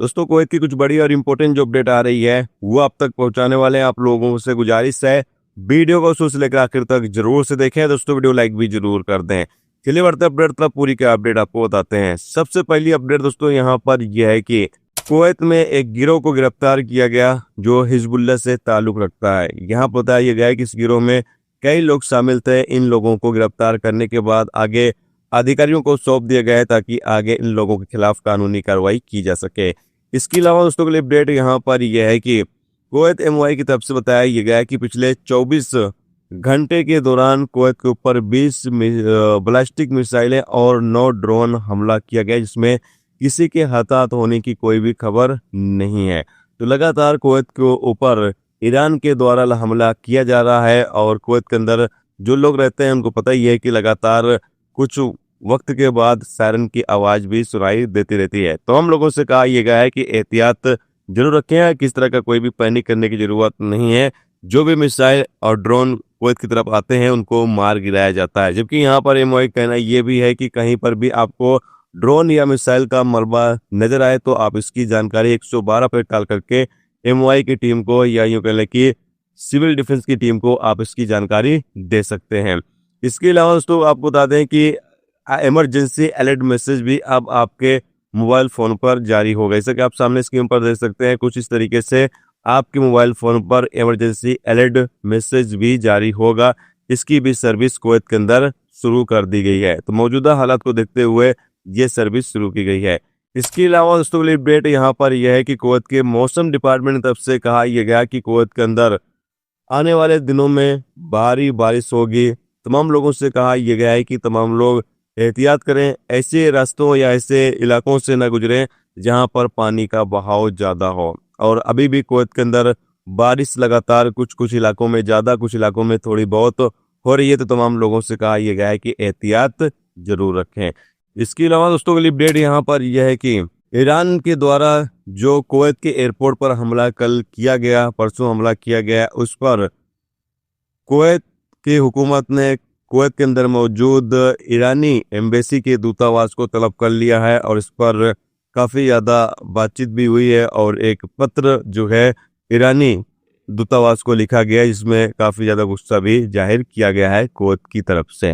दोस्तों कुवैत की कुछ बड़ी और इम्पोर्टेंट जो अपडेट आ रही है वो आप तक पहुंचाने वाले हैं। आप लोगों से गुजारिश है वीडियो को शुरू से लेकर आखिर तक जरूर से देखें। दोस्तों वीडियो लाइक भी जरूर कर दें। चलिए बढ़ते अपडेट तक पूरी क्या अपडेट आपको बताते हैं। सबसे पहली अपडेट दोस्तों यहाँ पर यह है कि कुवैत में एक गिरोह को गिरफ्तार किया गया जो हिजबुल्लाह से ताल्लुक रखता है। यहाँ बताया गया है कि इस गिरोह में कई लोग शामिल थे। इन लोगों को गिरफ्तार करने के बाद आगे अधिकारियों को सौंप दिया गया है ताकि आगे इन लोगों के खिलाफ कानूनी कार्रवाई की जा सके। इसके अलावा दोस्तों के लिए अपडेट यहाँ पर यह है कि कुवैत एमओआई की तरफ से बताया गया है कि पिछले 24 घंटे के दौरान कुवैत के ऊपर 20 बैलिस्टिक मिसाइलें और 9 ड्रोन हमला किया गया, जिसमें किसी के हताहत होने की कोई भी खबर नहीं है। तो लगातार कुवैत के ऊपर ईरान के द्वारा हमला किया जा रहा है और कुवैत के अंदर जो लोग रहते हैं उनको पता ही है कि लगातार कुछ वक्त के बाद सायरन की आवाज भी सुनाई देती रहती है। तो हम लोगों से कहा यह गया है कि एहतियात जरूर रखें, किस तरह का कोई भी पैनिक करने की जरूरत नहीं है। जो भी मिसाइल और ड्रोन कुवैत की तरफ आते हैं उनको मार गिराया जाता है। जबकि यहाँ पर एमओआई कहना यह भी है कि कहीं पर भी आपको ड्रोन या मिसाइल का मलबा नजर आए तो आप इसकी जानकारी 112 पर कॉल करके एमओआई की टीम को या यूं कह लें कि सिविल डिफेंस की टीम को आप इसकी जानकारी दे सकते हैं। इसके अलावा दोस्तों आपको बता दें कि इमरजेंसी अलर्ट मैसेज भी अब आपके मोबाइल फोन पर जारी होगा। जैसे कि आप सामने स्क्रीन पर देख सकते हैं, कुछ इस तरीके से आपके मोबाइल फोन पर इमरजेंसी अलर्ट मैसेज भी जारी होगा। इसकी भी सर्विस कुवैत के अंदर शुरू कर दी गई है। तो मौजूदा हालात को देखते हुए ये सर्विस शुरू की गई है। इसके अलावा दोस्तों अपडेट यहाँ पर यह है कि कुवैत के मौसम डिपार्टमेंट की तरफ से कहा यह गया कि कुवैत के अंदर आने वाले दिनों में भारी बारिश होगी। तमाम लोगों से कहा यह गया है कि तमाम लोग एहतियात करें, ऐसे रास्तों या ऐसे इलाकों से न गुजरें जहां पर पानी का बहाव ज्यादा हो। और अभी भी कुवैत के अंदर बारिश लगातार कुछ कुछ इलाकों में ज्यादा, कुछ इलाकों में थोड़ी बहुत हो रही है। तो तमाम लोगों से कहा यह गया है कि एहतियात जरूर रखें। इसके अलावा दोस्तों के लिए अपडेट यहाँ पर यह है कि ईरान के द्वारा जो कुवैत के एयरपोर्ट पर हमला कल किया गया, परसों हमला किया गया, उस पर कुवैत की हुकूमत ने कुवैत के अंदर मौजूद ईरानी एम्बेसी के दूतावास को तलब कर लिया है और इस पर काफ़ी ज़्यादा बातचीत भी हुई है और एक पत्र जो है ईरानी दूतावास को लिखा गया है, जिसमें काफ़ी ज़्यादा गुस्सा भी जाहिर किया गया है कुवैत की तरफ से।